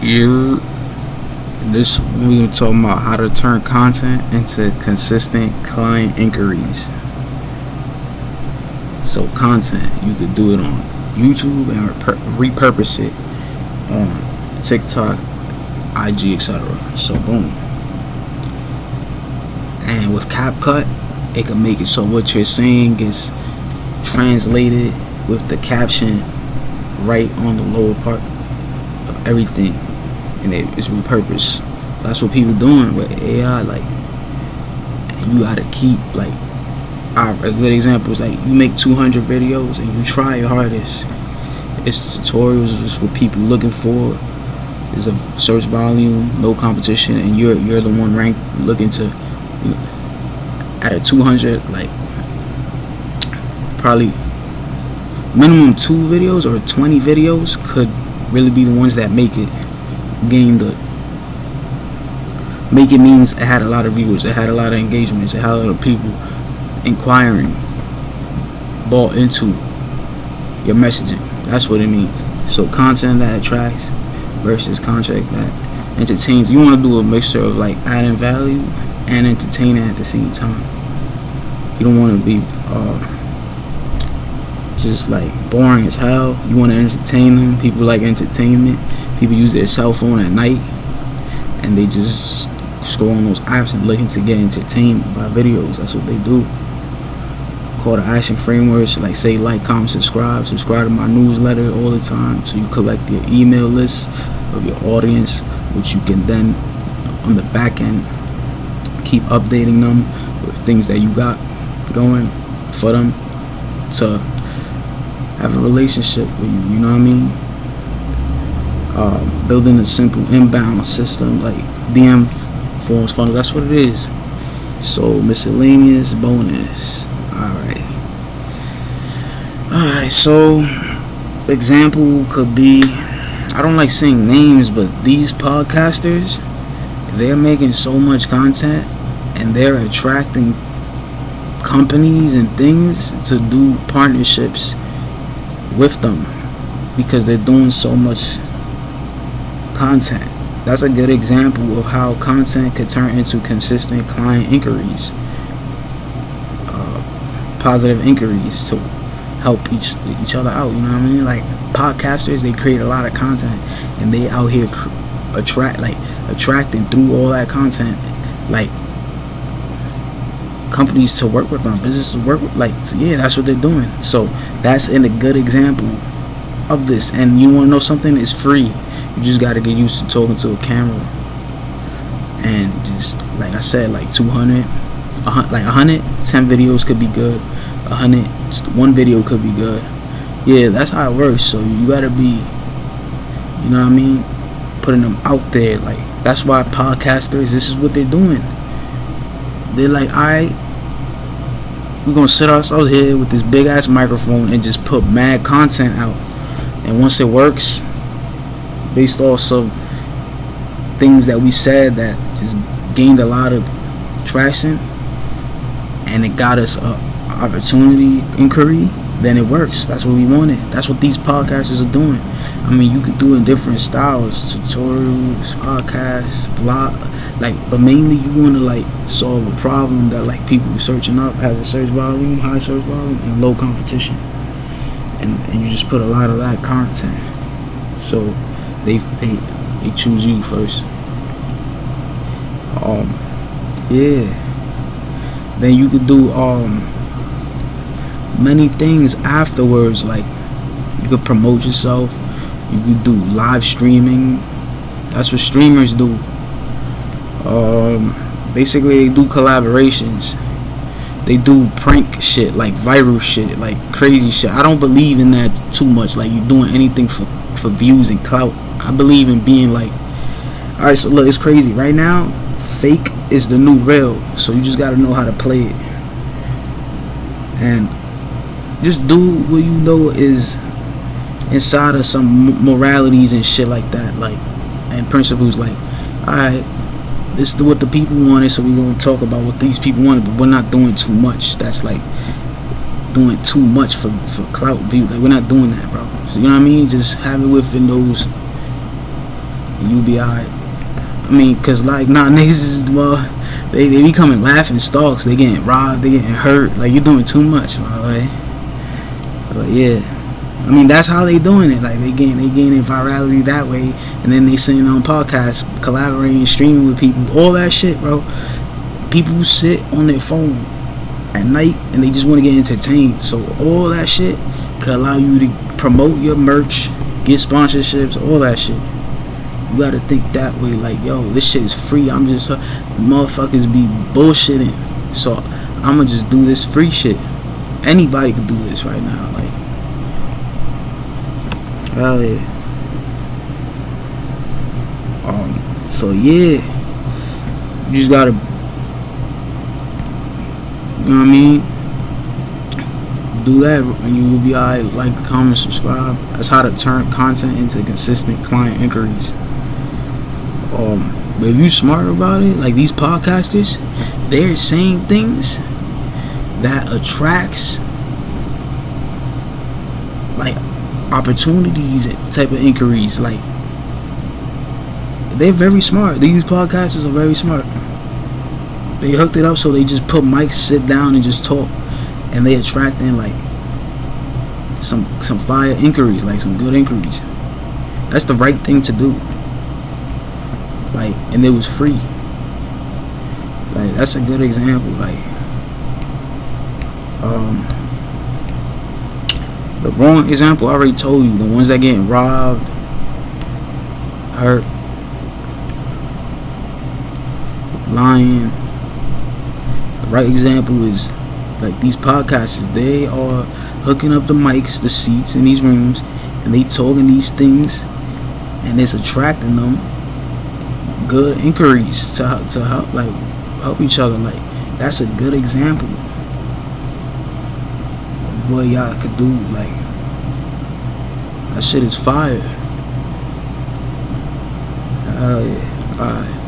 You're this we were talking about how to turn content into consistent client inquiries. So content, you could do it on YouTube and repurpose it on TikTok, IG, etc. So boom. And with CapCut, it can make it so what you're saying gets translated with the caption right on the lower part of everything, and it's repurposed. That's what people doing with AI. Like, and you gotta keep like a good example is like you make 200 videos and you try your hardest. It's tutorials, it's what people looking for. There's a search volume, no competition, and you're the one ranked looking to, you know, out of 200, like probably minimum 2 videos or 20 videos could really be the ones that make it means it had a lot of viewers, it had a lot of engagements, it had a lot of people inquiring, bought into your messaging. That's what it means. So content that attracts versus content that entertains. You want to do a mixture of like adding value and entertaining at the same time. You don't want to be just like boring as hell. You want to entertain them. People like entertainment. People use their cell phone at night and they just scroll on those apps and looking to get entertained by videos. That's what they do. Call to action frameworks like say, like, comment, subscribe to my newsletter all the time, so you collect your email list of your audience, which you can then on the back end keep updating them with things that you got going for them to have a relationship with you. You know what I mean? Building a simple inbound system like DM forms funnel. That's what it is. So miscellaneous bonus. Alright, so example could be, I don't like saying names, but these podcasters, they're making so much content and they're attracting companies and things to do partnerships with them because they're doing so much content. That's a good example of how content could turn into consistent client inquiries, positive inquiries to help each other out. You know what I mean? Like podcasters, they create a lot of content and they out here attracting through all that content like companies to work with them, business to work with. Like, yeah, that's what they're doing. So that's a good example of this. And you want to know something? It's free. You just got to get used to talking to a camera and just, like I said, like 200, like 110 videos could be good. 100, one video could be good. Yeah, that's how it works. So you gotta be, you know what I mean, putting them out there. Like, that's why podcasters, this is what they're doing. They're like, alright, we're gonna sit ourselves here with this big ass microphone and just put mad content out. And once it works, based off some things that we said that just gained a lot of traction and it got us opportunity inquiry, then it works. That's what we wanted. That's what these podcasters are doing. I mean, you could do it in different styles, tutorials, podcasts, vlog, like, but mainly you want to like solve a problem that like people searching up has a search volume, high search volume, and low competition, and you just put a lot of that content, so they choose you first. Yeah, then you could do many things afterwards. Like, you could promote yourself, you could do live streaming. That's what streamers do. Basically they do collaborations, they do prank shit, like viral shit, like crazy shit. I don't believe in that too much, like you doing anything for views and clout. I believe in being like, alright, so look, it's crazy right now, fake is the new real, so you just gotta know how to play it and just do what you know is inside of some moralities and shit like that, like, and principles. Like, alright, this is what the people wanted, so we're gonna talk about what these people wanted, but we're not doing too much. That's like doing too much for clout view. Like, we're not doing that, bro. So, you know what I mean? Just have it within those, and you be alright. I mean, cause like niggas is they be coming laughing stalks. They getting robbed. They getting hurt. Like, you're doing too much, right? But yeah, I mean, that's how they doing it. Like, they gaining virality that way, and then they sitting on podcasts, collaborating, streaming with people, all that shit, bro. People who sit on their phone at night and they just want to get entertained. So all that shit could allow you to promote your merch, get sponsorships, all that shit. You gotta think that way, like, yo, this shit is free. I'm just motherfuckers be bullshitting, so I'ma just do this free shit. Anybody can do this right now, like, hell yeah. So yeah, you just gotta, you know what I mean, do that, and you will be alright. Like, comment, subscribe. That's how to turn content into consistent client inquiries. But if you smart about it, like these podcasters, they're saying things that attracts like opportunities, type of inquiries. Like, they're very smart. These podcasters are very smart. They hooked it up so they just put mics, sit down, and just talk, and they attracting like some fire inquiries, like some good inquiries. That's the right thing to do. Like, and it was free. Like, that's a good example. Like, the wrong example I already told you. The ones that getting robbed, hurt, lying. The right example is like these podcasters. They are hooking up the mics, the seats in these rooms, and they talking these things, and it's attracting them good inquiries to help, like, help each other. Like, that's a good example of what y'all could do. Like, that shit is fire. Hell yeah. Alright.